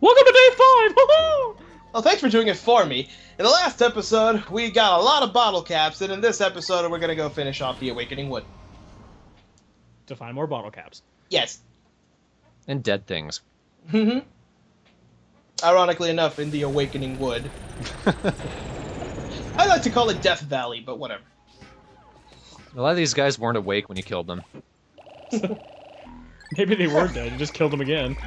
Welcome to day 5! Woohoo! Well, thanks for doing it for me. In the last episode, we got a lot of bottle caps, and in this episode, we're gonna go finish off the Awakening Wood. To find more bottle caps. Yes. And dead things. Mm-hmm. Ironically enough, in the Awakening Wood. I like to call it Death Valley, but whatever. A lot of these guys weren't awake when you killed them. Maybe they were dead, you just killed them again.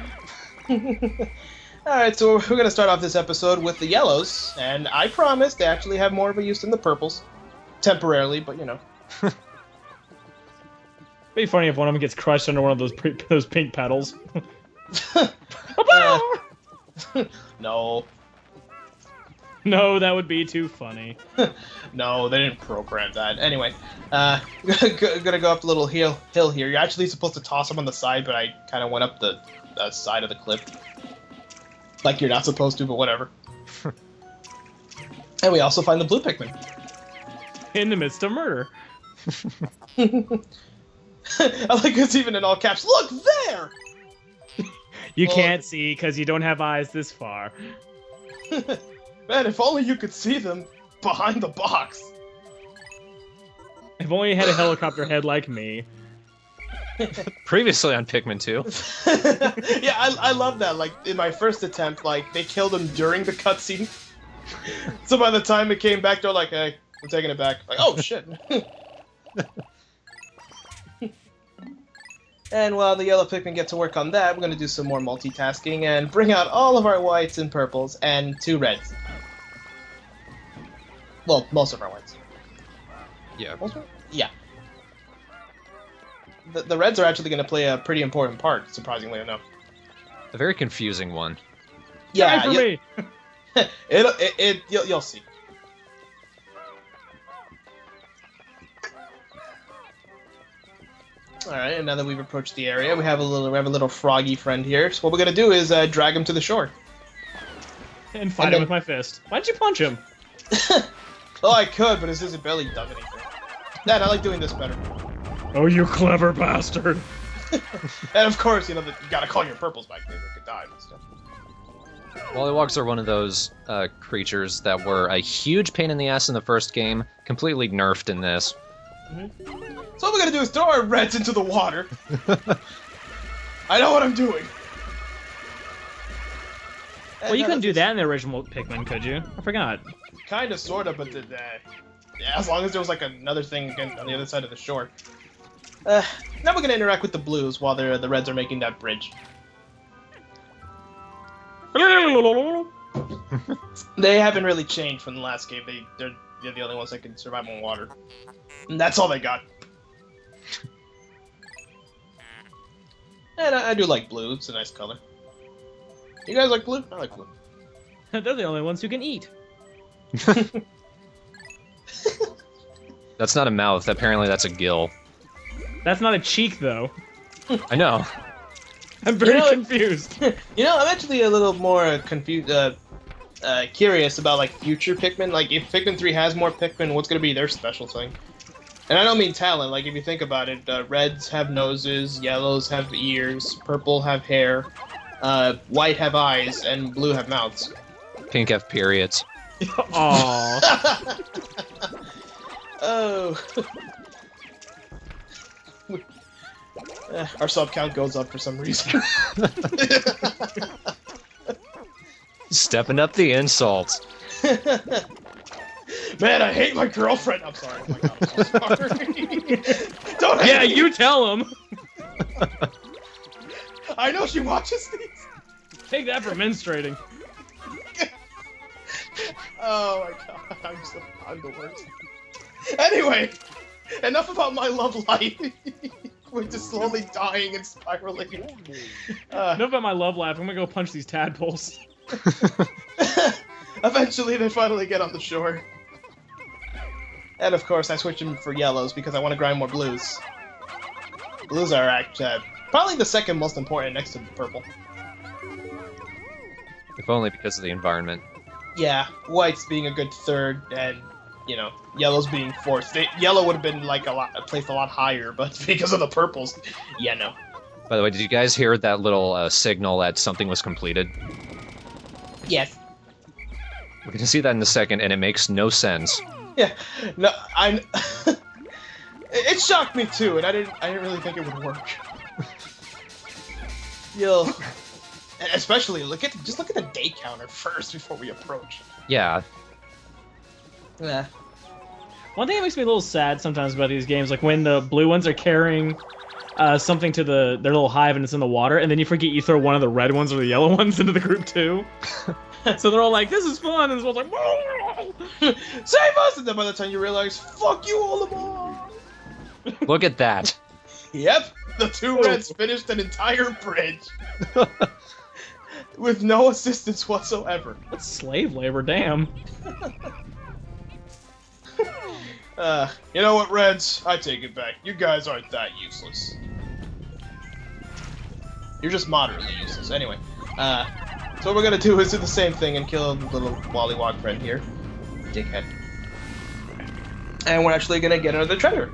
Alright, so we're gonna start off this episode with the yellows, and I promise they actually have more of a use than the purples. Temporarily, but you know. It'd be funny if one of them gets crushed under one of those pink petals. No. No, that would be too funny. No, they didn't program that. Anyway, gonna go up the little hill here. You're actually supposed to toss them on the side, but I kind of went up the side of the cliff. Like you're not supposed to, but whatever. And we also find the blue Pikmin. In the midst of murder. I like it's even in all caps. Look there! You can't see because you don't have eyes this far. Man, if only you could see them behind the box. If only you had a helicopter head like me. Previously on Pikmin 2. Yeah, I love that. Like, in my first attempt, like, they killed him during the cutscene. So by the time it came back, they're like, hey, we're taking it back. Like, oh, shit. And while the yellow Pikmin get to work on that, we're going to do some more multitasking and bring out all of our whites and purples and 2 reds. Well, most of our whites. Yeah. Yeah. The reds are actually going to play a pretty important part, surprisingly enough. A very confusing one. Yeah, for me. You'll see. All right, and now that we've approached the area, we have a little froggy friend here. So what we're gonna do is drag him to the shore. And fight him with my fist. Why'd you punch him? Oh, I could, but his barely does anything. Dad, I like doing this better. Oh, you clever bastard! And of course, you know, you gotta call your purples back there. They could die and stuff. Wallywogs are one of those creatures that were a huge pain in the ass in the first game, completely nerfed in this. Mm-hmm. So what we're gonna do is throw our reds into the water. I know what I'm doing. Well, you couldn't do that in the original Pikmin, could you? I forgot. Kinda, sorta, but yeah, as long as there was like another thing again on the other side of the shore. Now we're gonna interact with the blues while the reds are making that bridge. They haven't really changed from the last game. They're the only ones that can survive on water. And that's all they got. And I do like blue. It's a nice color. You guys like blue? I like blue. They're the only ones who can eat. That's not a mouth. Apparently that's a gill. That's not a cheek, though. I know. I'm very confused. You know, I'm actually a little more confused, curious about like future Pikmin. Like, if Pikmin 3 has more Pikmin, what's gonna be their special thing? And I don't mean talent. Like, if you think about it, reds have noses, yellows have ears, purple have hair, white have eyes, and blue have mouths. Pink have periods. Aww. Oh. Our sub count goes up for some reason. Stepping up the insults. Man, I hate my girlfriend. I'm sorry. Oh my God, I'm so sorry. Don't hate Yeah, me. you tell him. I know she watches these. Take that for menstruating. Oh my God, I'm the worst. Anyway, enough about my love life. We're just slowly dying and spiraling. Enough about my love life. I'm gonna go punch these tadpoles. Eventually, they finally get on the shore. And of course, I switch them for yellows because I want to grind more blues. Blues are actually probably the second most important next to purple. If only because of the environment. Yeah, whites being a good third, and you know, yellows being fourth. Yellow would have been like placed a lot higher, but because of the purples, yeah, no. By the way, did you guys hear that little signal that something was completed? Yes. We're gonna see that in a second, and it makes no sense. Yeah. No, it shocked me too, and I didn't really think it would work. You'll, especially just look at the day counter first before we approach. Yeah. Yeah. One thing that makes me a little sad sometimes about these games, like when the blue ones are carrying something to their little hive and it's in the water, and then you forget you throw one of the red ones or the yellow ones into the group too. So they're all like, "This is fun," and this one's like, "Save us!" And then by the time you realize, "Fuck you all the more." Look at that. Yep, the two reds finished an entire bridge with no assistance whatsoever. That's slave labor, damn. You know what, Reds? I take it back. You guys aren't that useless. You're just moderately useless. Anyway, so what we're gonna do is do the same thing and kill the little Wallywog friend here. Dickhead. And we're actually gonna get another treasure.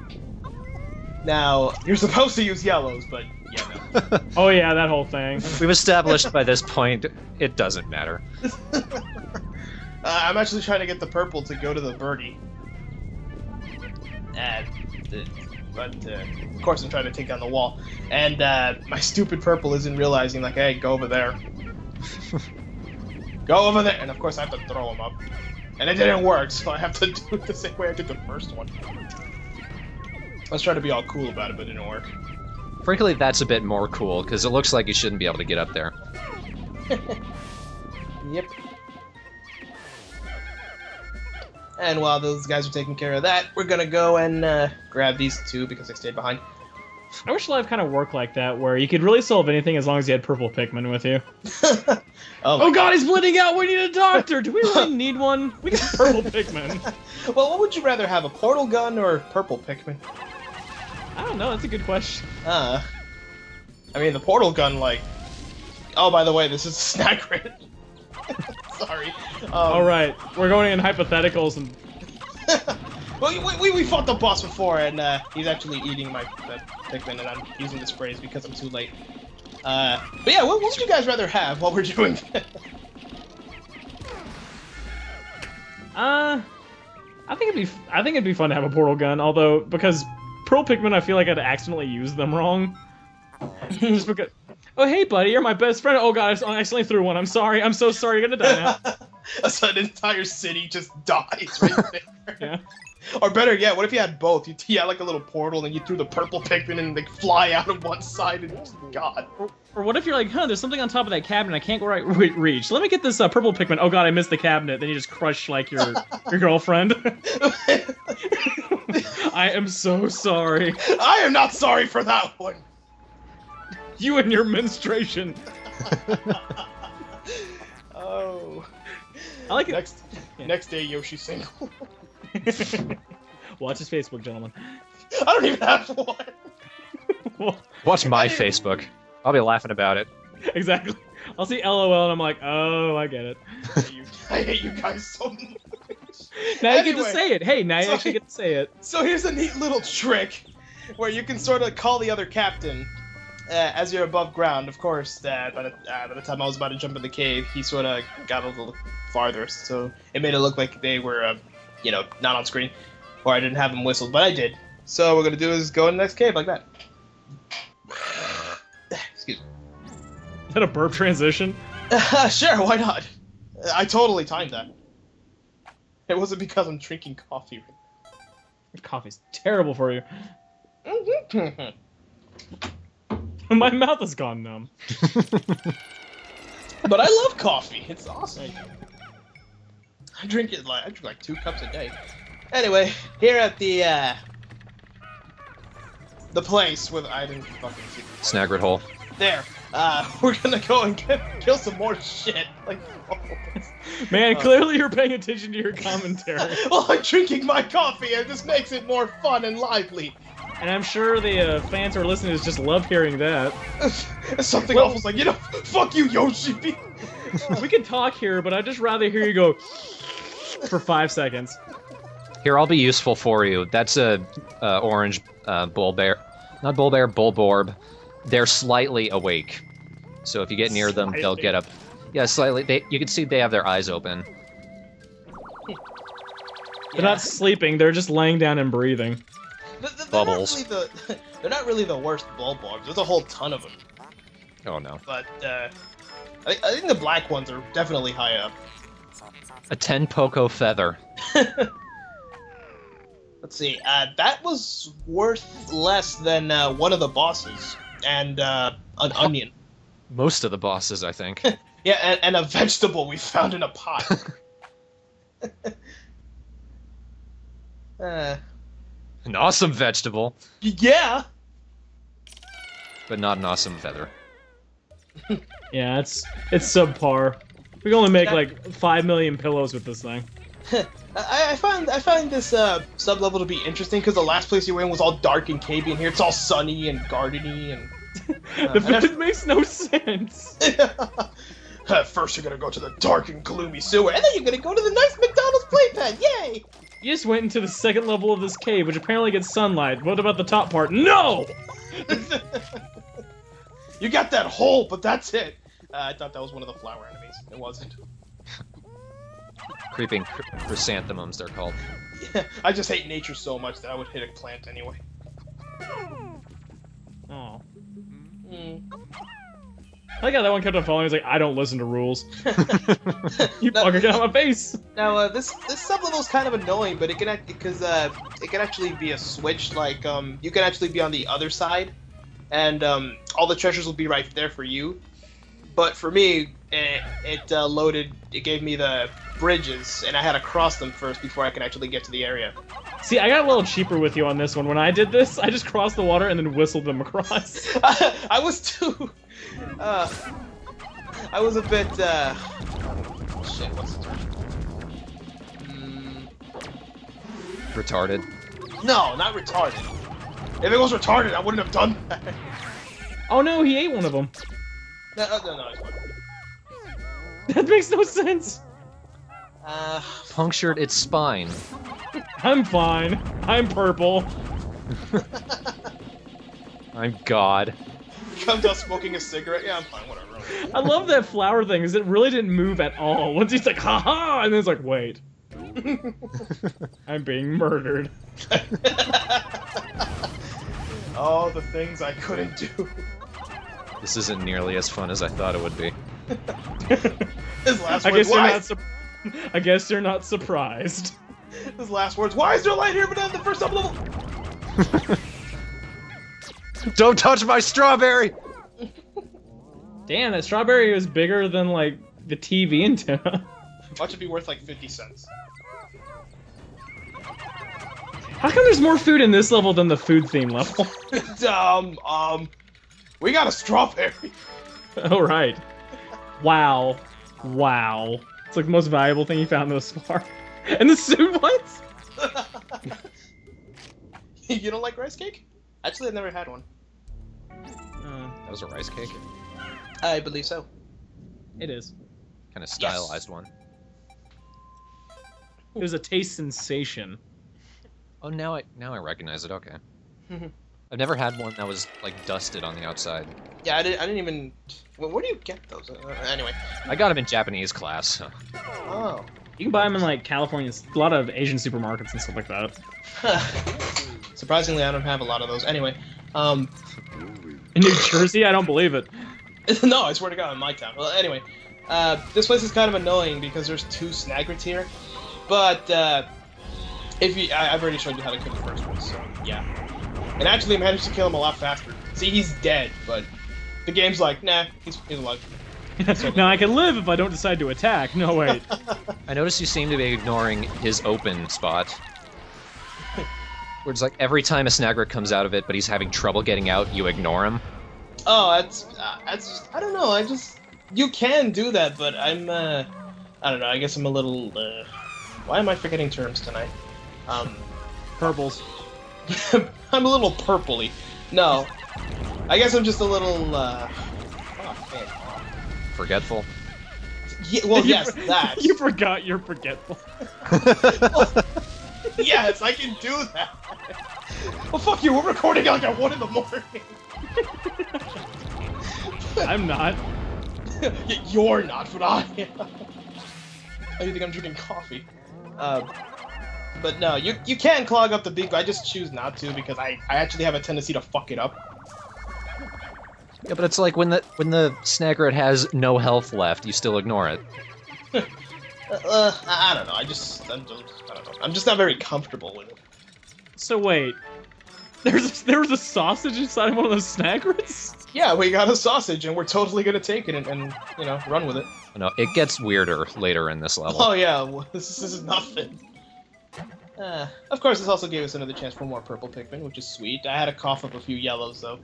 Now, you're supposed to use yellows, but yeah, no. Oh yeah, that whole thing. We've established by this point, it doesn't matter. I'm actually trying to get the purple to go to the birdie. But of course I'm trying to take down the wall. And my stupid purple isn't realizing, like, hey, go over there. Go over there! And of course I have to throw him up. And it didn't work, so I have to do it the same way I did the first one. I was trying to be all cool about it, but it didn't work. Frankly, that's a bit more cool, because it looks like you shouldn't be able to get up there. Yep. And while those guys are taking care of that, we're gonna go and grab these two because they stayed behind. I wish life kind of worked like that, where you could really solve anything as long as you had purple Pikmin with you. Oh God, he's bleeding out! We need a doctor! Do we really need one? We got purple Pikmin. Well, what would you rather have, a portal gun or purple Pikmin? I don't know, that's a good question. I mean, the portal gun, like... Oh, by the way, this is a snack crit. Sorry. Alright, we're going in hypotheticals and... Well, we fought the boss before, and he's actually eating my Pikmin, and I'm using the sprays because I'm too late. But yeah, what would you guys rather have while we're doing this? I think it'd be fun to have a portal gun, although because Pearl Pikmin, I feel like I'd accidentally use them wrong. Just because. Oh hey buddy, you're my best friend. Oh god, I accidentally threw one. I'm sorry. I'm so sorry. You're gonna die now. So an entire city just dies right there. Yeah. Or better yet, what if you had both? You had like a little portal and you threw the purple Pikmin and they fly out of one side and just, God. Or what if you're like, huh, there's something on top of that cabinet I can't go reach. Let me get this purple Pikmin. Oh god, I missed the cabinet. Then you just crush like your girlfriend. I am so sorry. I am not sorry for that one. You and your menstruation. Oh. I like it. Next day, Yoshi single. Watch his Facebook, gentlemen. I don't even have one. Watch my Facebook. I'll be laughing about it. Exactly. I'll see LOL and I'm like, oh, I get it. I hate you guys so much. Now you get to say it. Hey, now you actually get to say it. So here's a neat little trick where you can sort of call the other captain as you're above ground. Of course, by the time I was about to jump in the cave, he sort of got a little farther, so it made it look like they were, not on screen, or I didn't have them whistled, but I did. So what we're gonna do is go in the next cave like that. Excuse me. Is that a burp transition? Sure, why not? I totally timed that. It wasn't because I'm drinking coffee. Coffee's terrible for you. My mouth has gone numb. But I love coffee. It's awesome. I drink like 2 cups a day. Anyway, here at the place with I didn't fucking see the Snagrid hole. There. We're gonna go and kill some more shit. Like, man, clearly you're paying attention to your commentary. Well, I'm drinking my coffee, and this makes it more fun and lively. And I'm sure the fans who are listening just love hearing that. Something awful's like, fuck you, Yoshi. We can talk here, but I'd just rather hear you go for 5 seconds. Here, I'll be useful for you. That's a orange bull bear. Not bull bear, bull borb. They're slightly awake. So if you get near them, they'll get up. Yeah, slightly. You can see they have their eyes open. They're not sleeping, they're just laying down and breathing. Bubbles. They're not really the worst Bulborbs. There's a whole ton of them. Oh no. But I think the black ones are definitely high up. A 10 Poco feather. Let's see. That was worth less than one of the bosses and an onion. Most of the bosses, I think. Yeah, and a vegetable we found in a pot. An awesome vegetable, Yeah. but not an awesome feather. Yeah, it's subpar. We can only make like 5 million pillows with this thing. I find this sub-level to be interesting because the last place you went was all dark and cavey, and here it's all sunny and gardeny and... It makes no sense. First you're gonna go to the dark and gloomy sewer, and then you're gonna go to the nice McDonald's playpen, yay! You just went into the second level of this cave, which apparently gets sunlight. What about the top part? No! You got that hole, but that's it. I thought that was one of the flower enemies. It wasn't. Creeping chrysanthemums, they're called. Yeah, I just hate nature so much that I would hit a plant anyway. Oh. Mm. I like how that one kept on following. He's like, I don't listen to rules. You fucker, get out of my face! Now, this sub-level is kind of annoying, but it can it can actually be a switch. Like, you can actually be on the other side, and all the treasures will be right there for you. But for me, it gave me the bridges, and I had to cross them first before I could actually get to the area. See, I got a little cheaper with you on this one. When I did this, I just crossed the water and then whistled them across. I was too... I was a bit, shit, what's the term? Retarded. No, not retarded. If it was retarded, I wouldn't have done that. Oh no, he ate one of them. No, it's fine. That makes no sense. Punctured its spine. I'm fine. I'm purple. I'm God. Comes out smoking a cigarette. Yeah, I'm fine, whatever. I love that flower thing, because it really didn't move at all. Once he's like, haha, and then it's like, wait. I'm being murdered. Oh, the things I couldn't do. This isn't nearly as fun as I thought it would be. His last words, I guess you're not surprised. His last words, why is there light here but not in the first sub-level? Don't touch my strawberry! Damn, that strawberry was bigger than, like, the TV antenna. Watch it be worth like 50 cents. How come there's more food in this level than the food theme level? We got a strawberry. Oh, right. Wow. Wow. It's like the most valuable thing you found thus far. And the soup ones? You don't like rice cake? Actually, I've never had one. That was a rice cake? I believe so. It is. Kind of stylized one. It was a taste sensation. Oh, now I recognize it. Okay. I've never had one that was like dusted on the outside. Yeah, I didn't even. Where do you get those? Anyway. I got them in Japanese class. So. Oh. You can buy them in like California, a lot of Asian supermarkets and stuff like that. Surprisingly, I don't have a lot of those. Anyway, In New Jersey, I don't believe it. No, I swear to God, in my town. Well, anyway, this place is kind of annoying because there's 2 snaggrets here, but I've already showed you how to kill the first one, so yeah. And actually, I managed to kill him a lot faster. See, he's dead, but the game's like, nah, he's alive. Now I can live if I don't decide to attack. No, wait. I notice you seem to be ignoring his open spot. Where it's like every time a snagger comes out of it, but he's having trouble getting out, you ignore him. Oh, that's I don't know. You can do that, but I don't know. I guess I'm a little. Why am I forgetting terms tonight? Purples. I'm a little purpley. No, I guess I'm just a little. Oh, man. Forgetful. Yeah, well, yes, that. You forgot you're forgetful. Yes, I can do that. Well, fuck you. We're recording like at 1 in the morning. I'm not. You're not, but I am. Oh, you think I'm drinking coffee? But no, you can clog up the beak, but I just choose not to because I actually have a tendency to fuck it up. Yeah, but it's like when the Snagret has no health left, you still ignore it. I don't know. I don't know. I'm just not very comfortable with it. So wait, there was a sausage inside one of those Snagrets? Yeah, we got a sausage, and we're totally gonna take it and you know, run with it. No, it gets weirder later in this level. Oh yeah, well, this is nothing. Of course, this also gave us another chance for more purple Pikmin, which is sweet. I had to cough up a few yellows, though.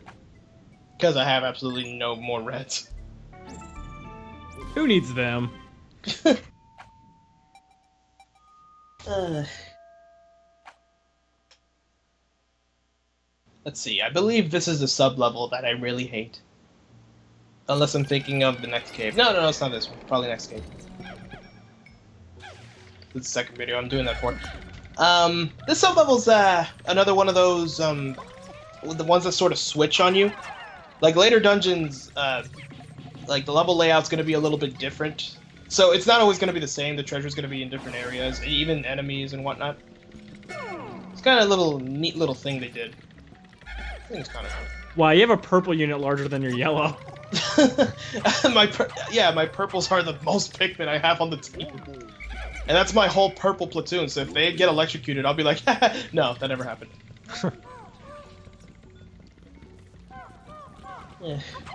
Because I have absolutely no more reds. Who needs them? Let's see, I believe this is the sub-level that I really hate. Unless I'm thinking of the next cave. No, it's not this one. Probably next cave. This is the second video I'm doing that for. This sub-level's, another one of those, the ones that sort of switch on you. Like, later dungeons, like, the level layout's gonna be a little bit different. So it's not always gonna be the same, the treasure's gonna be in different areas, even enemies and whatnot. It's kind of a neat little thing they did. I think it's kind of cool. Wow, you have a purple unit larger than your yellow. my purples are the most Pikmin I have on the team. And that's my whole purple platoon, so if they get electrocuted, I'll be like, no, that never happened.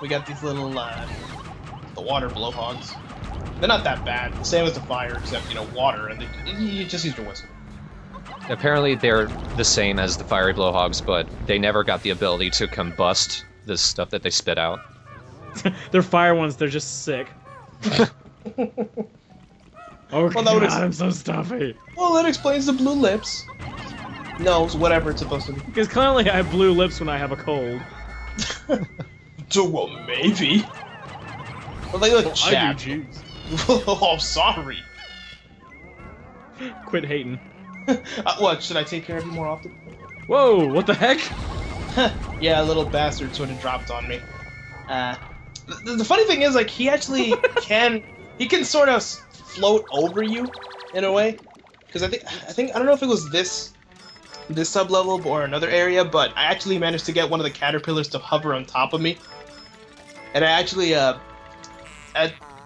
We got these little, the water blowhogs. They're not that bad. Same as the fire, except, you know, water, and you just use your whistle. Apparently they're the same as the fiery blowhogs, but they never got the ability to combust the stuff that they spit out. They're fire ones, they're just sick. Oh well, god, I'm so stuffy. Well, that explains the blue lips. Nose, whatever it's supposed to be. Because clearly I have blue lips when I have a cold. Well, maybe. Well, they look chapped. Oh, sorry. Quit hating. What, should I take care of you more often? Whoa, what the heck? Yeah, a little bastard sort of dropped on me. The funny thing is, like, he actually he can sort of float over you, in a way. Because I think, I don't know if it was this sub-level or another area, but I actually managed to get one of the caterpillars to hover on top of me. And I actually, the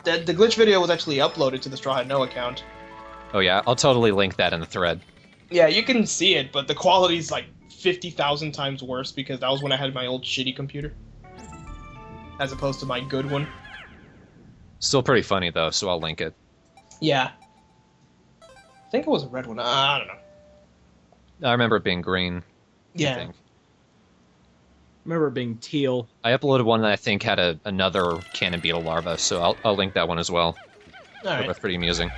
glitch video was actually uploaded to the Straw Hat No account. Oh yeah, I'll totally link that in the thread. Yeah, you can see it, but the quality's like 50,000 times worse because that was when I had my old shitty computer. As opposed to my good one. Still pretty funny though, so I'll link it. Yeah. I think it was a red one. I don't know. I remember it being green. Yeah. I think. Remember it being teal. I uploaded one that I think had another cannon beetle larva, so I'll link that one as well. Alright. That's pretty amusing.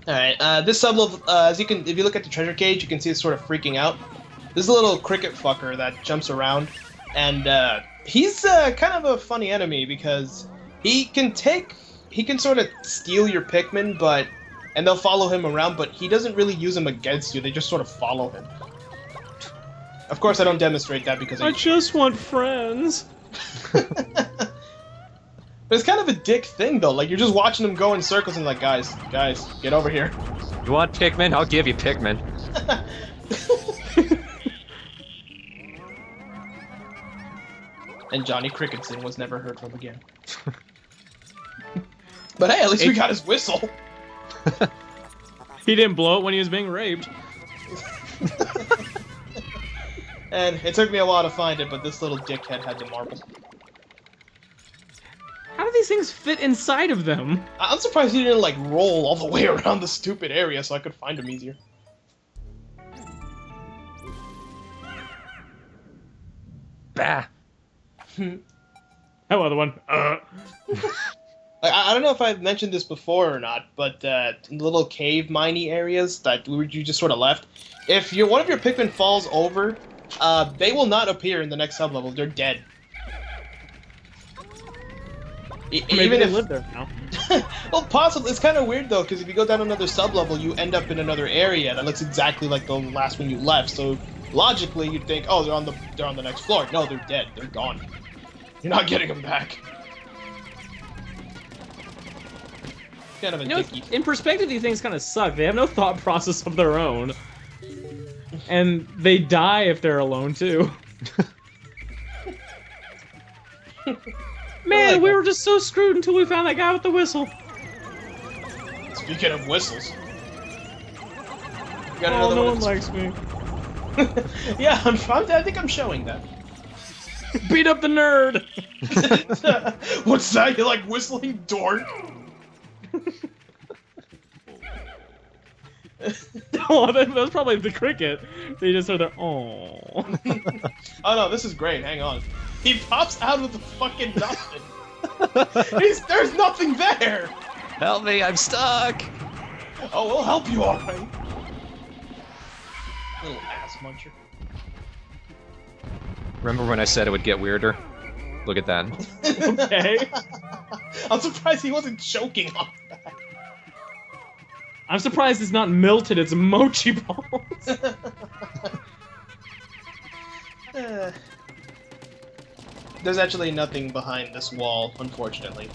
Alright, this sub-level, if you look at the treasure cage, you can see it's sort of freaking out. This is a little cricket fucker that jumps around, and he's kind of a funny enemy because he can sort of steal your Pikmin, and they'll follow him around, but he doesn't really use them against you, they just sort of follow him. Of course, I don't demonstrate that because I just want friends. But it's kind of a dick thing, though. Like, you're just watching them go in circles and like, guys, get over here. You want Pikmin? I'll give you Pikmin. And Johnny Cricketson was never heard from again. But hey, at least we got his whistle. He didn't blow it when he was being raped. And it took me a while to find it, but this little dickhead had the marble. How do these things fit inside of them? I'm surprised he didn't, like, roll all the way around the stupid area so I could find him easier. Bah! How other one? I don't know if I've mentioned this before or not, but in the little cave miney areas that you just sort of left, if one of your Pikmin falls over, they will not appear in the next sublevel. They're dead. Even if they live there now. Well, possibly. It's kind of weird though, because if you go down another sublevel, you end up in another area that looks exactly like the last one you left. So logically you'd think, oh, they're on the next floor. No, they're dead. They're gone. You're not getting them back. Kind of a dicky. In perspective, these things kind of suck. They have no thought process of their own. And they die if they're alone, too. Man, we were just so screwed until we found that guy with the whistle. Speaking of whistles. Oh, no one likes me. Yeah, I think I'm showing that. Beat up the nerd! What's that? You like whistling dork? Oh, that was probably the cricket. They just heard the oh. Oh no, this is great. Hang on. He pops out of the fucking nothing. There's nothing there. Help me, I'm stuck! Oh, we'll help you, alright. Little ass muncher. Remember when I said it would get weirder? Look at that. Okay. I'm surprised he wasn't choking on that. I'm surprised it's not melted, it's mochi balls. There's actually nothing behind this wall, unfortunately.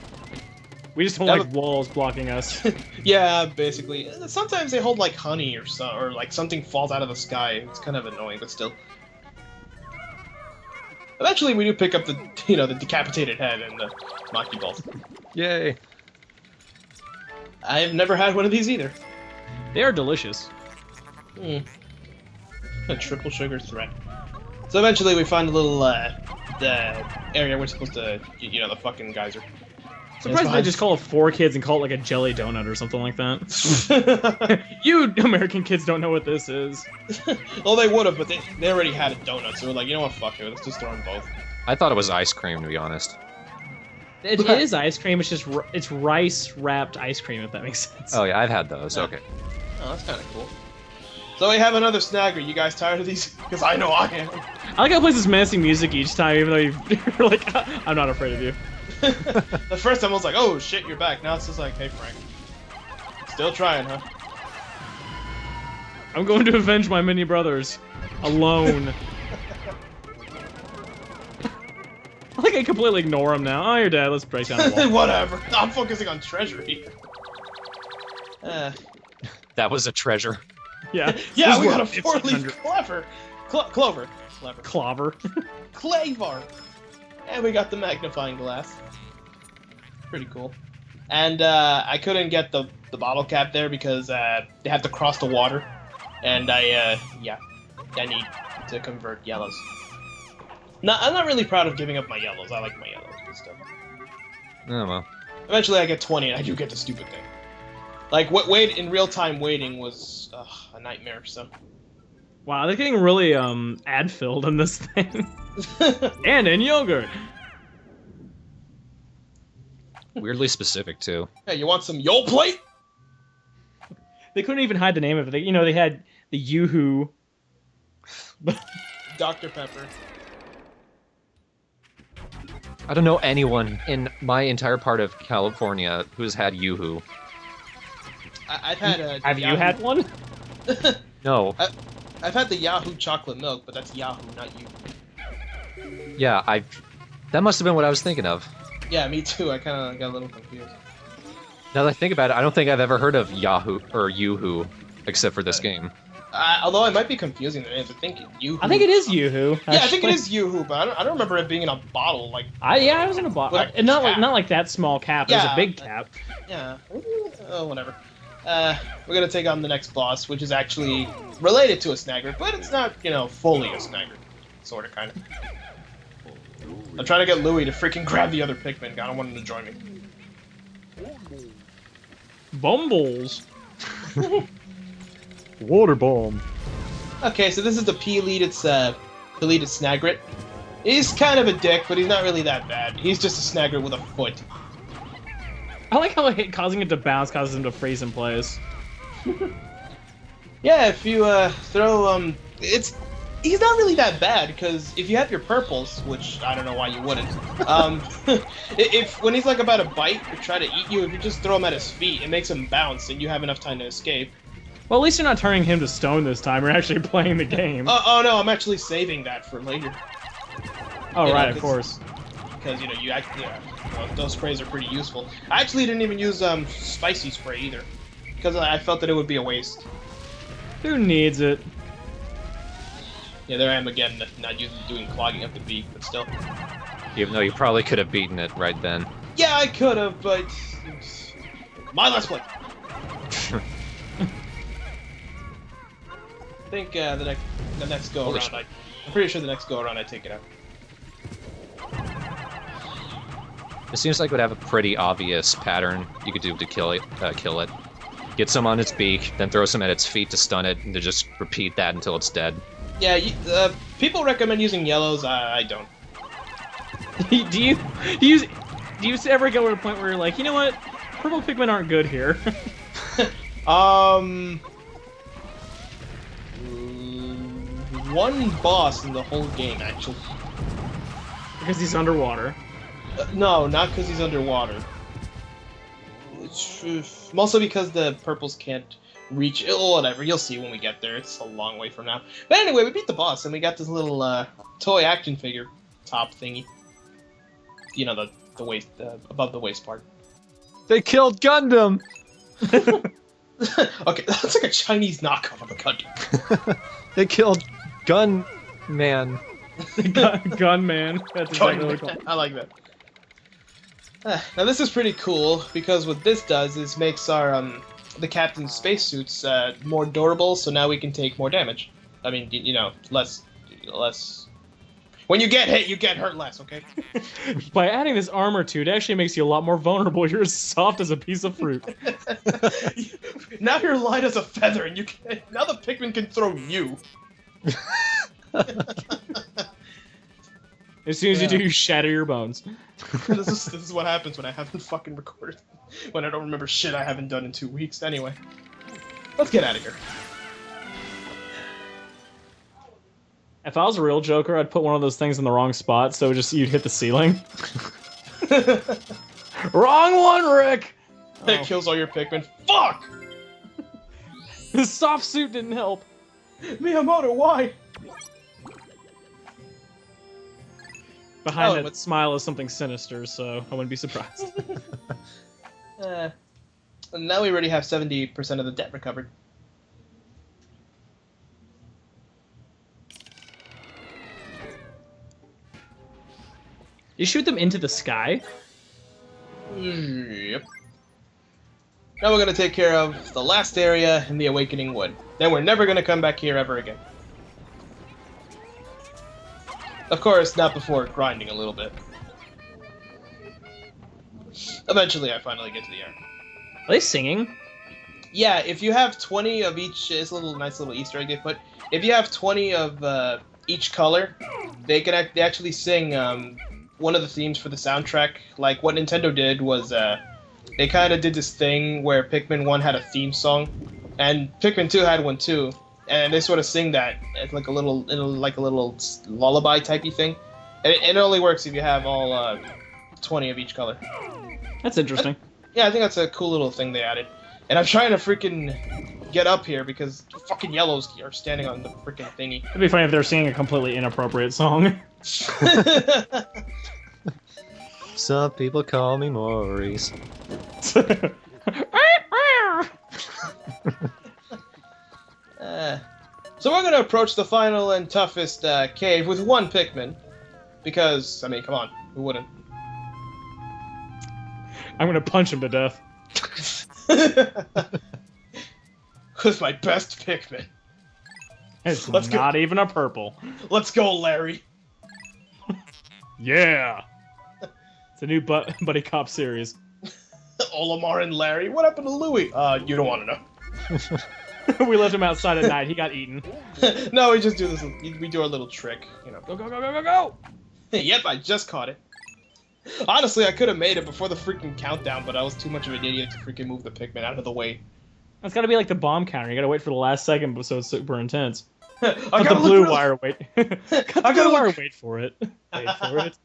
We just don't like walls blocking us. Yeah, basically. Sometimes they hold like honey or like something falls out of the sky. It's kind of annoying, but still. Eventually, we do pick up the the decapitated head and the Maki balls. Yay! I've never had one of these either. They are delicious. A triple sugar threat. So eventually, we find a little the area we're supposed to, the fucking geyser. Surprised they just call it 4 kids and call it like a jelly donut or something like that. You American kids don't know what this is. Well, they would have, but they already had a donut, so we're like, you know what, fuck it, let's just throw them both. I thought it was ice cream, to be honest. It is ice cream. It's just it's rice wrapped ice cream, if that makes sense. Oh yeah, I've had those. Okay. Oh, that's kind of cool. So we have another snagger. You guys tired of these? Because I know I am. I like how it plays this menacing music each time, even though you're like, I'm not afraid of you. The first time I was like, oh shit, you're back. Now it's just like, hey Frank. Still trying, huh? I'm going to avenge my mini brothers. Alone. I think I completely ignore him now. Oh, you're dead. Let's break down the wall. Whatever. I'm focusing on treasure here. That was a treasure. Yeah. Yeah, we got a 4-leaf clover. Clover. Clover. Clavar. And we got the magnifying glass. Pretty cool. And I couldn't get the bottle cap there because they have to cross the water. And I need to convert yellows. No, I'm not really proud of giving up my yellows. I like my yellows and stuff. Oh well. Eventually I get 20 and I do get the stupid thing. Like, wait in real-time waiting was a nightmare, so. Wow, they're getting really ad-filled in this thing. And in yogurt. Weirdly specific too. Hey, you want some Yo Plate? They couldn't even hide the name of it. They had the Yoo-hoo. Dr. Pepper. I don't know anyone in my entire part of California who has had Yoo-hoo. I've had a. Have you had one? No. I've had the Yahoo chocolate milk, but that's Yahoo, not you. Yeah, that must have been what I was thinking of. Yeah, me too. I kind of got a little confused. Now that I think about it, I don't think I've ever heard of Yahoo or Yoo-hoo, except for this game. Although I might be confusing the names. I think Yoo-hoo. I think it is Yoo-hoo. Yeah, I think it is Yoo-hoo, but I don't remember it being in a bottle. Like. Yeah, I was in a bottle. Like, Not like that small cap. Yeah, It was a big cap. Yeah. Oh, whatever. We're gonna take on the next boss, which is actually related to a snagger, but it's not, fully a snagger. Sorta, kinda. I'm trying to get Louie to freaking grab the other Pikmin. I don't want him to join me. Bumbles. Water bomb. Okay, so this is the deleted Snagret. He's kind of a dick, but he's not really that bad. He's just a Snagret with a foot. I like how causing it to bounce causes him to freeze in place. Yeah, if you throw he's not really that bad because if you have your purples, which I don't know why you wouldn't, if when he's like about to bite or try to eat you, if you just throw him at his feet, it makes him bounce and you have enough time to escape. Well, at least you're not turning him to stone this time. You're actually playing the game. Oh no, I'm actually saving that for later. Oh, right, of course. Because, you know, well, those sprays are pretty useful. I actually didn't even use spicy spray either. Because I felt that it would be a waste. Who needs it? Yeah, there I am again, not doing clogging up the beak, but still. Even though you probably could have beaten it right then. Yeah, I could have, but... My last play! I think the next go around, I'm pretty sure the next go around I take it out. It seems like it would have a pretty obvious pattern you could do to kill it. Get some on its beak, then throw some at its feet to stun it, and to just repeat that until it's dead. Yeah, people recommend using yellows. I don't. do you ever go to a point where you're like, you know what, purple Pikmin aren't good here? One boss in the whole game actually. Because he's underwater. No, not because he's underwater. It's mostly because the purples can't reach. Oh, whatever. You'll see when we get there. It's a long way from now. But anyway, we beat the boss, and we got this little toy action figure top thingy. You know, the waist above the waist part. They killed Gundam. Okay, that's like a Chinese knockoff of a Gundam. They killed Gun Man. Gunman. That's exactly what it's called. I like that. Now this is pretty cool because what this does is makes our the captain's spacesuits more durable. So now we can take more damage. I mean, you know, less. When you get hit, you get hurt less. Okay. By adding this armor to it, actually makes you a lot more vulnerable. You're as soft as a piece of fruit. Now you're light as a feather, and now the Pikmin can throw you. As soon as you do, you shatter your bones. This is what happens when I haven't fucking recorded. When I don't remember shit I haven't done in 2 weeks. Anyway, let's get out of here. If I was a real Joker, I'd put one of those things in the wrong spot, so just you'd hit the ceiling. Wrong one, Rick! It kills all your Pikmin. Fuck! The soft suit didn't help. Miyamoto, why? Behind that smile is something sinister, so I wouldn't be surprised. Now we already have 70% of the debt recovered. You shoot them into the sky? Yep. Now we're gonna take care of the last area in the Awakening Wood. Then we're never gonna come back here ever again. Of course, not before grinding a little bit. Eventually, I finally get to the end. Are they singing? Yeah, if you have 20 of each, it's a nice little Easter egg they put. If you have 20 of each color, they actually sing one of the themes for the soundtrack. Like what Nintendo did was they kind of did this thing where Pikmin 1 had a theme song, and Pikmin 2 had one too. And they sort of sing that as like a little lullaby typey thing. And it only works if you have all 20 of each color. That's interesting. Yeah, I think that's a cool little thing they added. And I'm trying to freaking get up here because fucking yellows are standing on the freaking thingy. It'd be funny if they're singing a completely inappropriate song. Some people call me Maurice. So we're gonna approach the final and toughest cave with one Pikmin. Because, I mean, come on, who wouldn't? I'm gonna punch him to death. With my best Pikmin. It's Let's not even a purple. Let's go, Larry. Yeah. It's a new buddy cop series. Olimar and Larry. What happened to Louie? You don't want to know. We left him outside at night. He got eaten. No, we just do this. We do our little trick, you know. Go, go, go, go, go, go! Yep, I just caught it. Honestly, I could have made it before the freaking countdown, but I was too much of an idiot to freaking move the Pikmin out of the way. That's gotta be like the bomb counter. You gotta wait for the last second, so it's super intense. I Got the gotta blue look wire. Wait. Got the blue wire. Wait for it. Wait for it.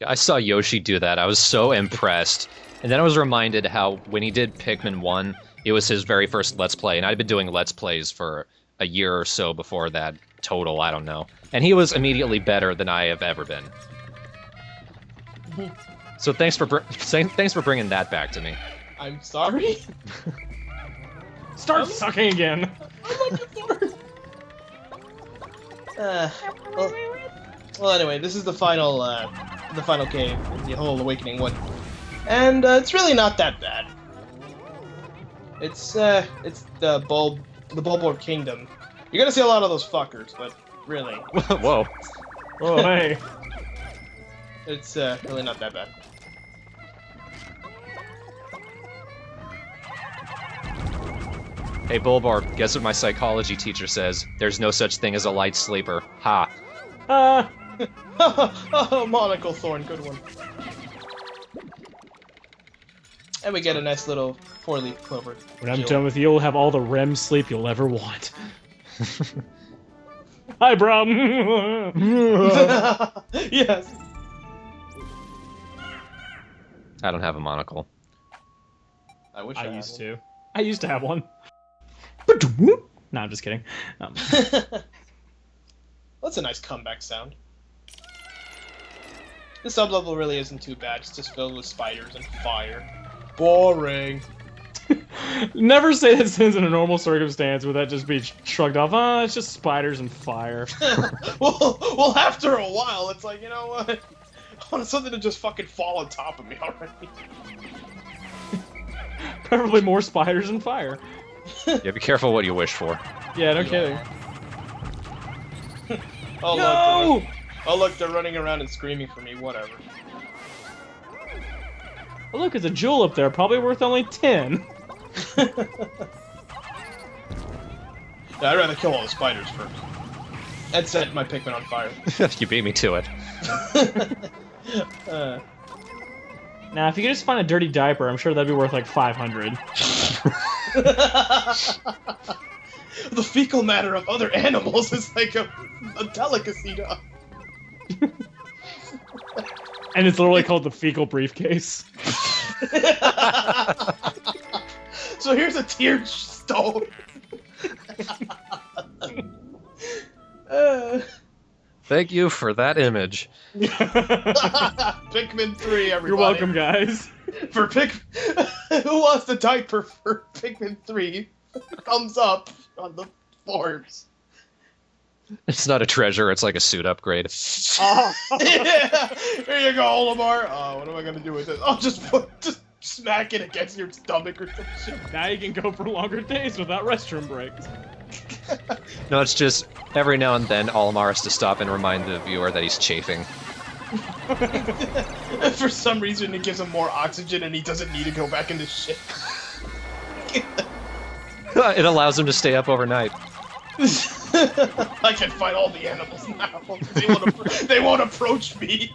Yeah, I saw Yoshi do that. I was so impressed. And then I was reminded how when he did Pikmin 1, It was his very first Let's Play, and I'd been doing Let's Plays for a year or so before that. Total, I don't know. And he was immediately better than I have ever been. So thanks for bringing that back to me. I'm sorry. Start sucking again. I'm looking for it. Well, anyway, this is the final cave, the whole awakening one, and it's really not that bad. It's the Bulborb Kingdom. You're gonna see a lot of those fuckers, but really, Whoa. Oh, hey. it's really not that bad. Hey, Bulborb, guess what my psychology teacher says? There's no such thing as a light sleeper. Ha. Oh, Monocle Thorn, good one. And we get a nice little four-leaf clover. When I'm Jill. done with you, you'll have all the REM sleep you'll ever want. Hi, bro. Yes. I don't have a monocle. I wish I I used had to. I used to have one. No, I'm just kidding. one. That's a nice comeback sound. The sub-level really isn't too bad. It's just filled with spiders and fire. Boring. Never say that sentence in a normal circumstance where that just be shrugged off. It's just spiders and fire. well, after a while, it's like, you know what? I want something to just fucking fall on top of me already. Preferably more spiders and fire. Yeah, be careful what you wish for. Yeah, no kidding. Oh, No! look, oh, look, they're running around and screaming for me. Whatever. Oh, look, there's a jewel up there, probably worth only 10. Yeah, I'd rather kill all the spiders first. And set my Pikmin on fire. You beat me to it. Now, if you could just find a dirty diaper, I'm sure that'd be worth like 500. The fecal matter of other animals is like a delicacy to us. And it's literally called the fecal briefcase. So here's a tiered stone. Thank you for that image. Pikmin 3, everybody. You're welcome, guys. For who wants the diaper for Pikmin 3? Thumbs up on the forums. It's not a treasure, it's like a suit upgrade. Yeah. Here you go, Olimar. What am I gonna do with it? Oh, just smack it against your stomach or some shit. Now you can go for longer days without restroom breaks. No, it's just every now and then Olimar has to stop and remind the viewer that he's chafing. For some reason, it gives him more oxygen and he doesn't need to go back into shit. It allows him to stay up overnight. I can fight all the animals now. They won't approach me.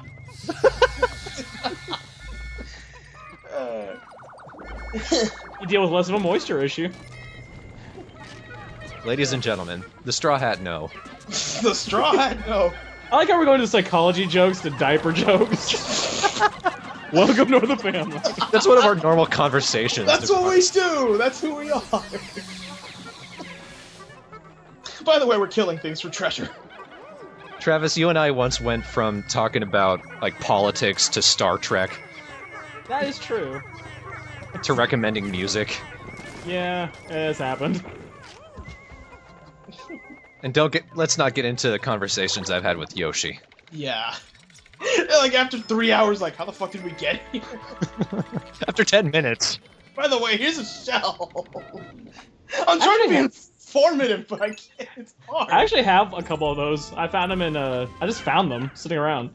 You deal with less of a moisture issue. Ladies and gentlemen, the Straw Hat No. The Straw Hat, no. I like how we're going to psychology jokes to diaper jokes. Welcome to the family. That's one of our normal conversations. That's what we do. That's who we are. By the way, we're killing things for treasure. Travis, you and I once went from talking about, like, politics to Star Trek That is true. to recommending music. Yeah, it's happened. And let's not get into the conversations I've had with Yoshi. Yeah. Like, after 3 hours, like, how the fuck did we get here? After 10 minutes. By the way, here's a shell. I'm trying to be informative, but I can't. It's hard. I actually have a couple of those. I found them in I just found them sitting around.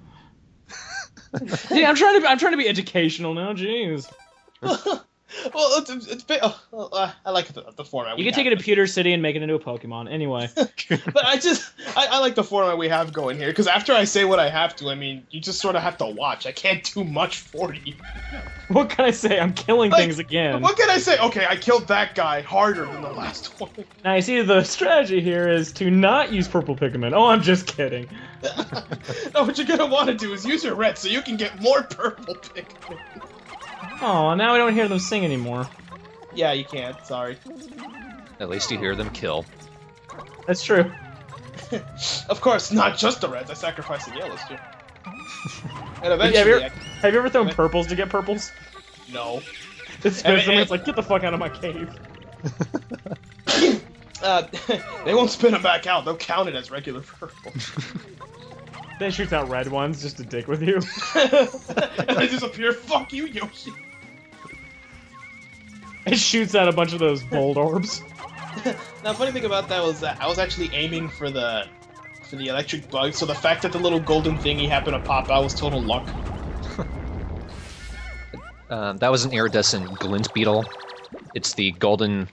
Yeah, I'm trying to be educational now. Jeez. Well, I like the format. You can take it to Pewter City and make it into a Pokemon. Anyway. But I like the format we have going here, because after I say what I have to, I mean, you just sort of have to watch. I can't do much for you. What can I say? I'm killing things again. What can I say? Okay, I killed that guy harder than the last one. Now, you see, the strategy here is to not use purple Pikmin. Oh, I'm just kidding. No, what you're gonna want to do is use your red so you can get more purple Pikmin. Oh, now I don't hear them sing anymore. Yeah, you can't. Sorry. At least you hear them kill. That's true. Of course, not just the reds. I sacrificed the yellows too. And Have eventually, have you ever thrown purples to get purples? no. It's it's like, get the fuck out of my cave. They won't spin them back out. They'll count it as regular purple. Then shoots out red ones just to dick with you. And they disappear. Fuck you, Yoshi. It shoots out a bunch of those bold orbs. Now, funny thing about that was that I was actually aiming for the electric bug, so the fact that the little golden thingy happened to pop out was total luck. That was an iridescent glint beetle. It's the golden,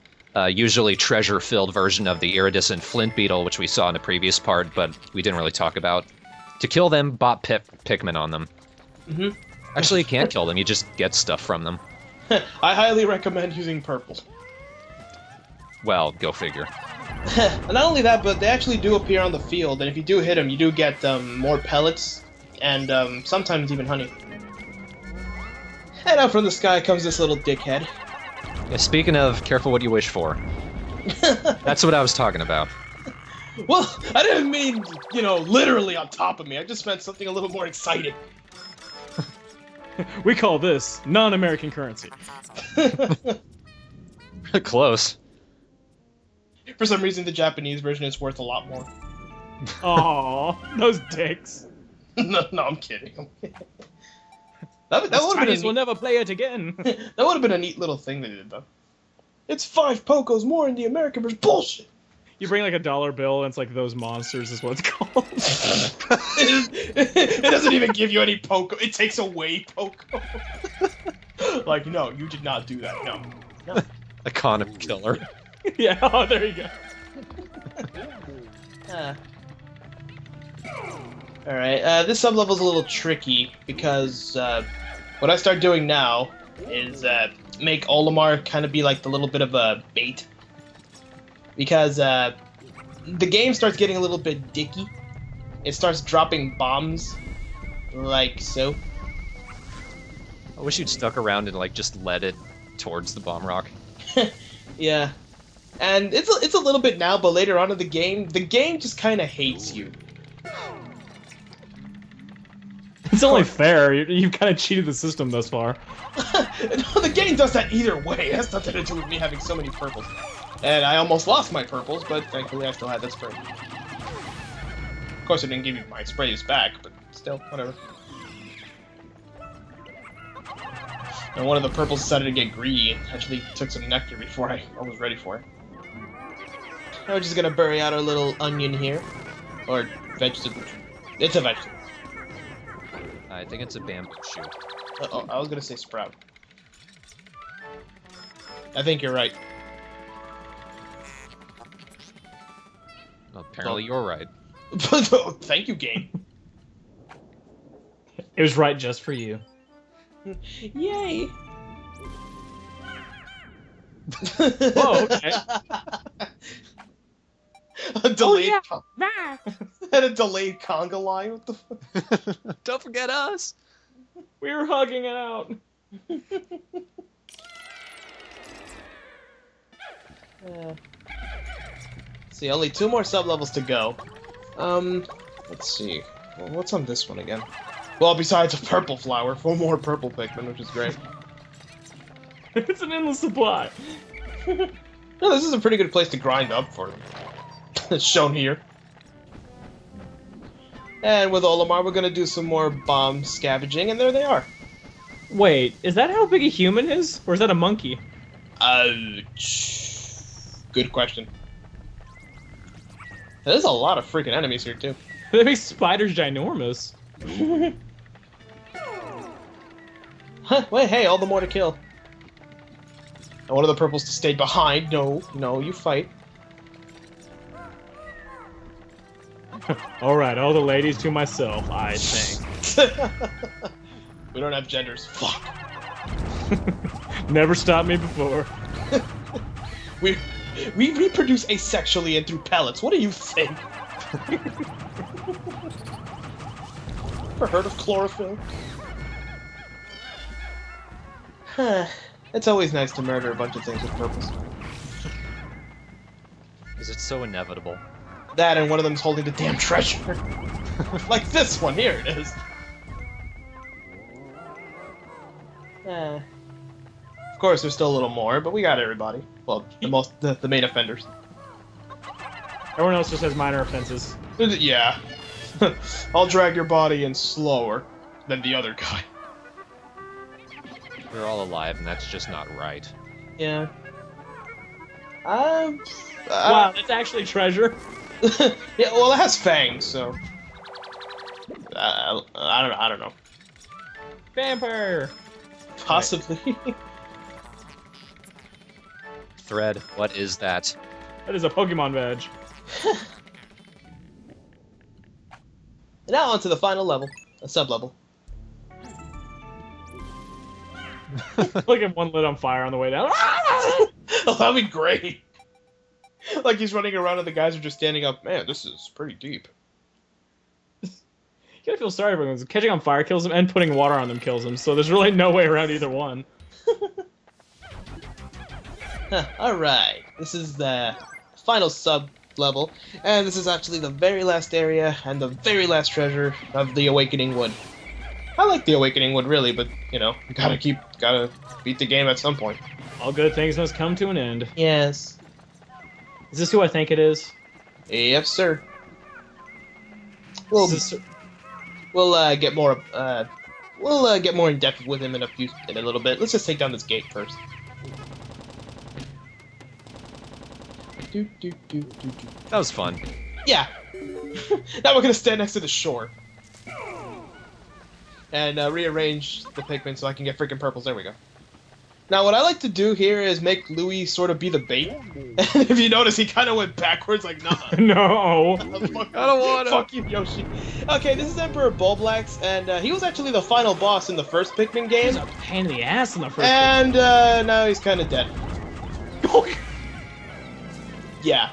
usually treasure-filled version of the iridescent flint beetle, which we saw in the previous part, but we didn't really talk about. To kill them, bop Pikmin on them. Mm-hmm. Actually, you can't kill them, you just get stuff from them. I highly recommend using purple. Well, go figure. And not only that, but they actually do appear on the field, and if you do hit them, you do get more pellets, and sometimes even honey. And out from the sky comes this little dickhead. Yeah, speaking of, careful what you wish for. That's what I was talking about. Well, I didn't mean, you know, literally on top of me. I just meant something a little more exciting. We call this non-American currency. Close. For some reason, the Japanese version is worth a lot more. Aww, those dicks. No, I'm kidding. That would have been Chinese will never play it again. That would have been a neat little thing they did, though. It's 5 Pokos more in the American version. Bullshit. You bring like $1 bill, and it's like those monsters is what it's called. It doesn't even give you any Poko. It takes away Poko. Like, no, you did not do that. No. Economy killer. Yeah. Oh, there you go. Alright, this sublevel's a little tricky because what I start doing now is make Olimar kind of be like the little bit of a bait. Because the game starts getting a little bit dicky. It starts dropping bombs, like so. I wish you'd stuck around and like just led it towards the bomb rock. Yeah. And it's a little bit now, but later on in the game just kind of hates you. It's only fair. You've kind of cheated the system thus far. No, the game does that either way. It has nothing to do with me having so many purples. And I almost lost my purples, but thankfully I still had that spray. Of course, it didn't give me my sprays back, but still, whatever. And one of the purples decided to get greedy and actually took some nectar before I was ready for it. Now we're just gonna bury out our little onion here. Or vegetable. It's a vegetable. I think it's a bamboo shoot. Uh-oh, I was gonna say sprout. I think you're right. Well, apparently you're right. Thank you, game. It was right just for you. Yay! Whoa, okay. A delayed yeah. and a delayed conga line. What the fuck? Don't forget us! We were hugging it out. See, only 2 more sub-levels to go. Let's see. Well, what's on this one again? Well, besides a purple flower, 4 more purple Pikmin, which is great. It's an endless supply. No, this is a pretty good place to grind up for them. It's shown here. And with Olimar, we're gonna do some more bomb scavenging, and there they are. Wait, is that how big a human is? Or is that a monkey? Good question. There's a lot of freaking enemies here, too. That makes spiders ginormous. Huh, wait, hey, all the more to kill. And one of the purples to stay behind. No, you fight. Alright, all the ladies to myself, I think. We don't have genders. Fuck. Never stopped me before. We reproduce asexually and through pellets. What do you think? Ever heard of chlorophyll? Huh. It's always nice to murder a bunch of things with purples. Because it's so inevitable. That and one of them's holding the damn treasure. Like this one, here it is. Of course, there's still a little more, but we got everybody. Well, the main offenders. Everyone else just has minor offenses. Yeah. I'll drag your body in slower than the other guy. We're all alive, and that's just not right. Yeah. Wow, that's actually treasure. Yeah, well, it has fangs, so. I don't know. Vampire. Possibly. Thread, what is that? That is a Pokemon badge. Now on to the final level, a sub-level. Look at one lit on fire on the way down. Oh, that'd be great. Like he's running around and the guys are just standing up. Man, this is pretty deep. You gotta feel sorry for them. Catching on fire kills them, and putting water on them kills them. So there's really no way around either one. Alright, this is the final sub-level, and this is actually the very last area and the very last treasure of the Awakening Wood. I like the Awakening Wood, really, but, you know, gotta beat the game at some point. All good things must come to an end. Yes. Is this who I think it is? Yep, sir. We'll get more in depth with him in a little bit. Let's just take down this gate first. That was fun. Yeah. Now we're gonna stand next to the shore and rearrange the Pikmin so I can get freaking purples. There we go. Now what I like to do here is make Louis sort of be the bait. And if you notice, he kind of went backwards, like nah. No. I don't want to. Fuck you, Yoshi. Okay, this is Emperor Bulblax, and he was actually the final boss in the first Pikmin game. He's a pain in the ass in the first. And now he's kind of dead. Yeah.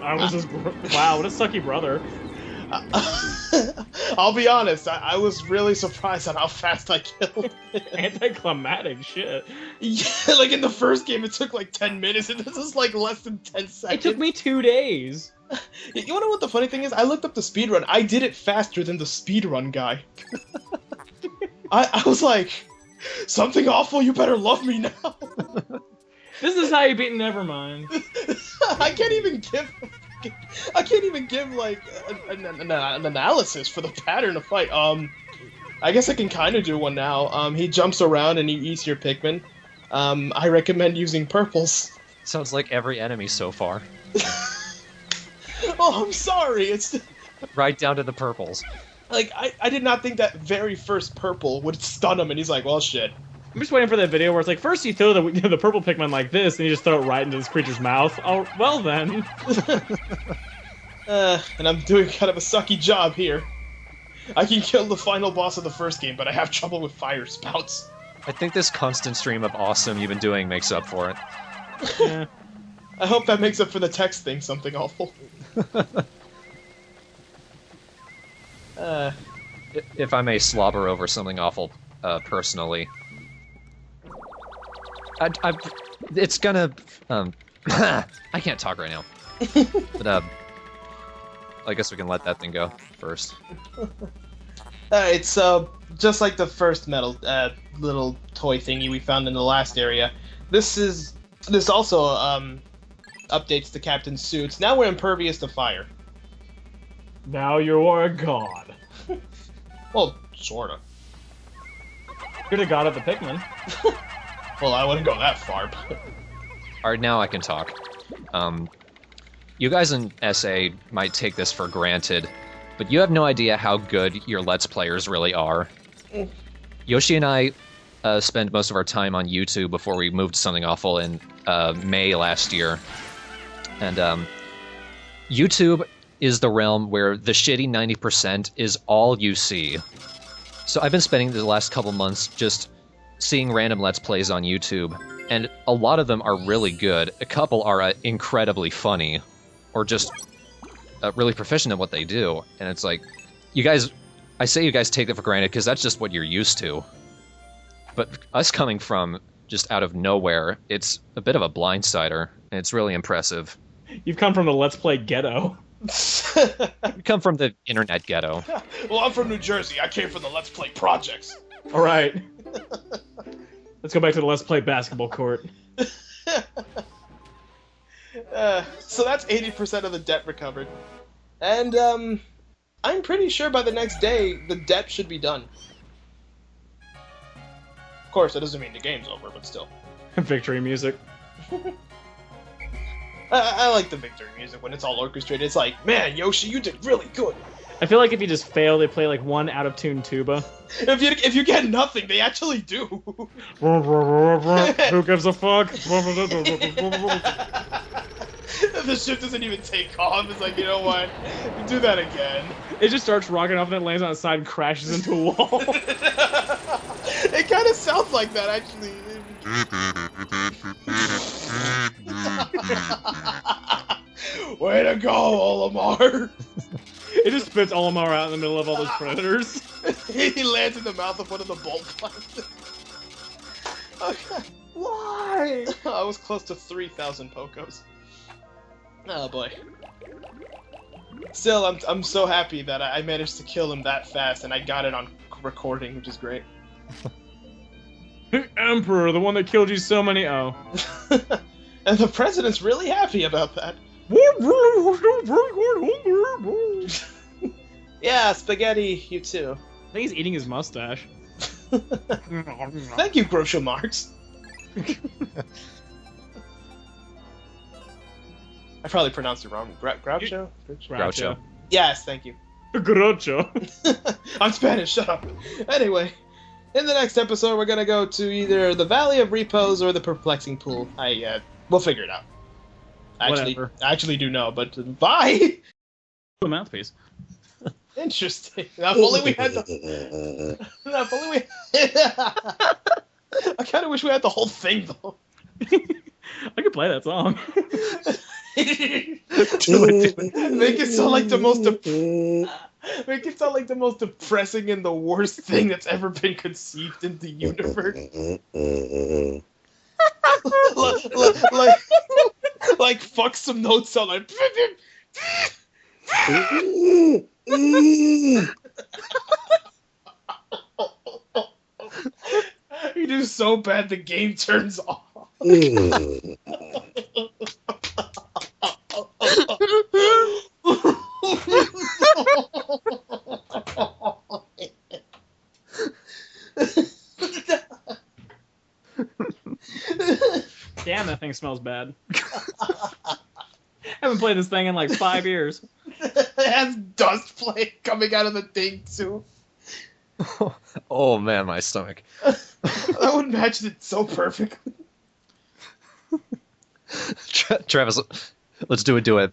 Wow, what a sucky brother. I'll be honest, I was really surprised at how fast I killed him. Anticlimactic shit. Yeah, like in the first game it took like 10 minutes, and this is like less than 10 seconds. It took me 2 days. You wanna know what the funny thing is? I looked up the speedrun. I did it faster than the speedrun guy. I was like, something awful, you better love me now. This is how you beat Nevermind. I can't even give like an analysis for the pattern of fight. I guess I can kind of do one now. He jumps around and he eats your Pikmin. I recommend using purples. Sounds like every enemy so far. Oh, I'm sorry. It's Right down to the purples. like I did not think that very first purple would stun him, and he's like, well, shit. I'm just waiting for that video where it's like, first you throw the purple Pikmin like this, and you just throw it right into this creature's mouth. Oh, well then. And I'm doing kind of a sucky job here. I can kill the final boss of the first game, but I have trouble with fire spouts. I think this constant stream of awesome you've been doing makes up for it. Yeah. I hope that makes up for the text thing, something awful. If I may slobber over something awful, personally. It's gonna, I can't talk right now. But, I guess we can let that thing go first. It's just like the first metal little toy thingy we found in the last area. This also updates the captain's suits. Now we're impervious to fire. Now you are a god. Well, sorta. You're the god of the Pikmin. Well, I wouldn't go that far, but... Alright, now I can talk. You guys in SA might take this for granted, but you have no idea how good your Let's Players really are. Yoshi and I spent most of our time on YouTube before we moved to Something Awful in May last year. And YouTube is the realm where the shitty 90% is all you see. So I've been spending the last couple months just seeing random Let's Plays on YouTube, and a lot of them are really good. A couple are incredibly funny, or just really proficient at what they do. And it's like, you guys, I say you guys take that for granted because that's just what you're used to. But us coming from just out of nowhere. It's a bit of a blindsider, and it's really impressive. You've come from the Let's Play ghetto. We come from the internet ghetto. Well, I'm from New Jersey. I came from the Let's Play projects. All right. Let's go back to the Let's Play basketball court. So that's 80% of the debt recovered. And, I'm pretty sure by the next day, the debt should be done. Of course, that doesn't mean the game's over, but still. Victory music. I like the victory music when it's all orchestrated. It's like, man, Yoshi, you did really good. I feel like if you just fail, they play like one out-of-tune tuba. If you get nothing, they actually do. Who gives a fuck? The ship doesn't even take off. It's like, you know what? Do that again. It just starts rocking off and then lands on its side and crashes into a wall. It kind of sounds like that, actually. Way to go, Olimar! It just spits Olimar out in the middle of all those predators. He lands in the mouth of one of the bolt plants. Okay. Why? I was close to 3,000 Pokos. Oh boy. Still, I'm so happy that I managed to kill him that fast, and I got it on recording, which is great. Emperor, the one that killed you so many. Oh. And the president's really happy about that. Yeah, spaghetti, you too. I think he's eating his mustache. Thank you, Groucho Marx. I probably pronounced it wrong. Groucho? Groucho. Yes, thank you. Groucho. I'm Spanish, shut up. Anyway, in the next episode, we're gonna go to either the Valley of Repose or the Perplexing Pool. We'll figure it out. I actually do know, but bye! A mouthpiece. Interesting. Now, if only we had the... Now, if only we... I kind of wish we had the whole thing, though. I could play that song. Make it sound like the most... Make it sound like the most depressing and the worst thing that's ever been conceived in the universe. like fuck some notes on like. You do so bad the game turns off. Damn, that thing smells bad. Haven't played this thing in like 5 years. It has dust coming out of the thing too. Oh man, my stomach. I would match it so perfectly. Travis, let's do it.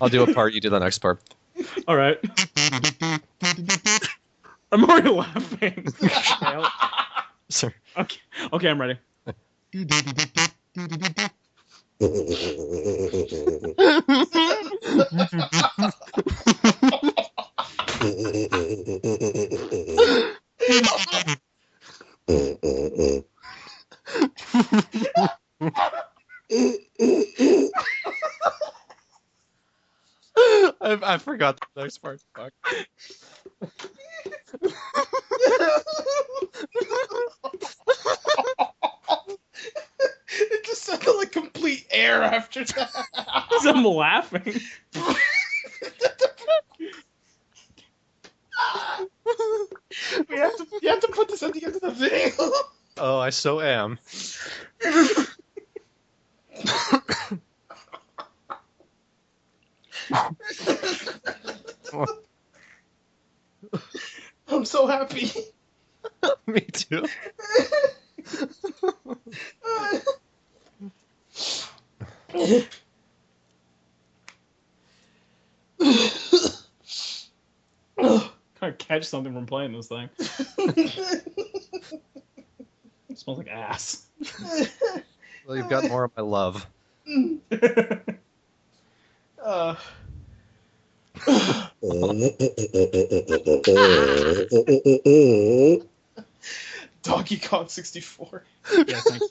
I'll do a part. You do the next part. All right. I'm already laughing. Sorry. Okay, I'm ready. I forgot the next part. Fuck. It just sounded like complete air after that. I'm laughing. You have to put this at the end of the video. Oh, I so am. I'm so happy. Me too. Can't catch something from playing this thing. It smells like ass. Well, you've got more of my love. Donkey Kong 64. Yeah, thanks.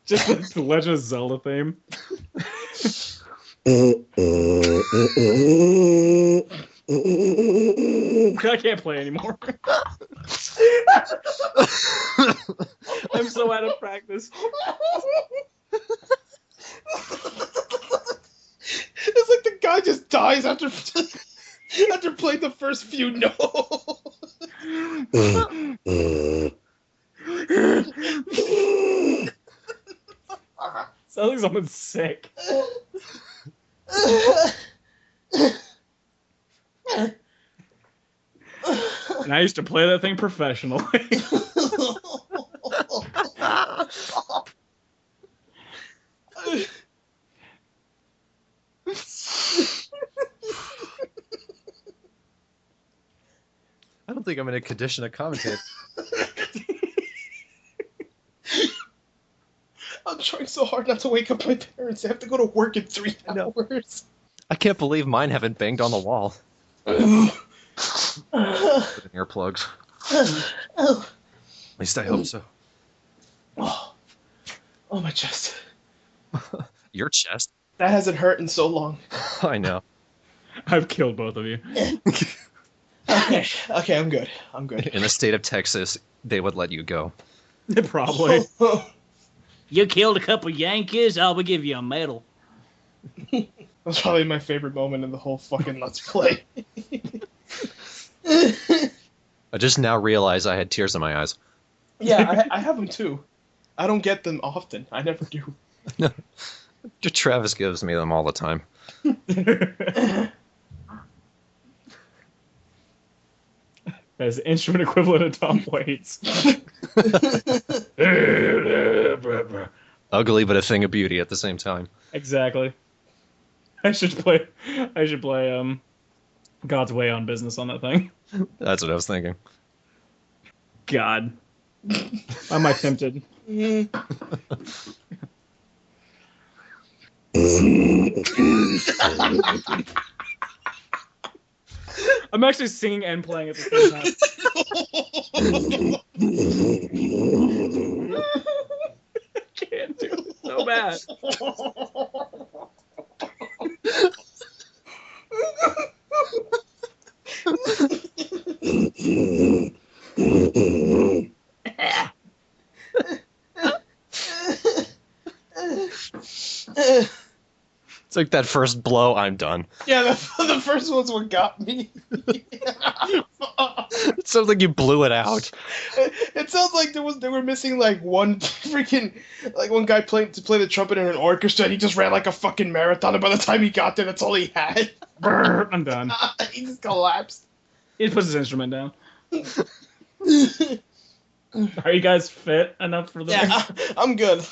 Just the Legend of Zelda theme. I can't play anymore. I'm so out of practice. It's like the guy just dies after playing the first few notes. Sounds like someone's sick. And I used to play that thing professionally. I don't think I'm in a condition to commentate. I'm trying so hard not to wake up my parents. They have to go to work in 3 hours. I can't believe mine haven't banged on the wall. Put in earplugs. At least I hope so. Oh, my chest. Your chest? That hasn't hurt in so long. I know. I've killed both of you. Okay, I'm good. In the state of Texas, they would let you go. Probably. You killed a couple Yankees, I will give you a medal. That's probably my favorite moment in the whole fucking Let's Play. I just now realize I had tears in my eyes. Yeah, I have them too. I don't get them often. I never do. Travis gives me them all the time. As instrument equivalent of Tom Waits. Ugly, but a thing of beauty at the same time. Exactly. I should play God's Way on Business on that thing. That's what I was thinking. God. Am I tempted? I'm actually singing and playing at the same time. I can't do it so bad. It's like that first blow, I'm done. Yeah, the first one's what got me. It sounds like you blew it out. It sounds like they were missing like one freaking one guy to play the trumpet in an orchestra. And he just ran like a fucking marathon, and by the time he got there, that's all he had. Brr, I'm done. He just collapsed. He puts his instrument down. Are you guys fit enough for the Yeah, I'm good.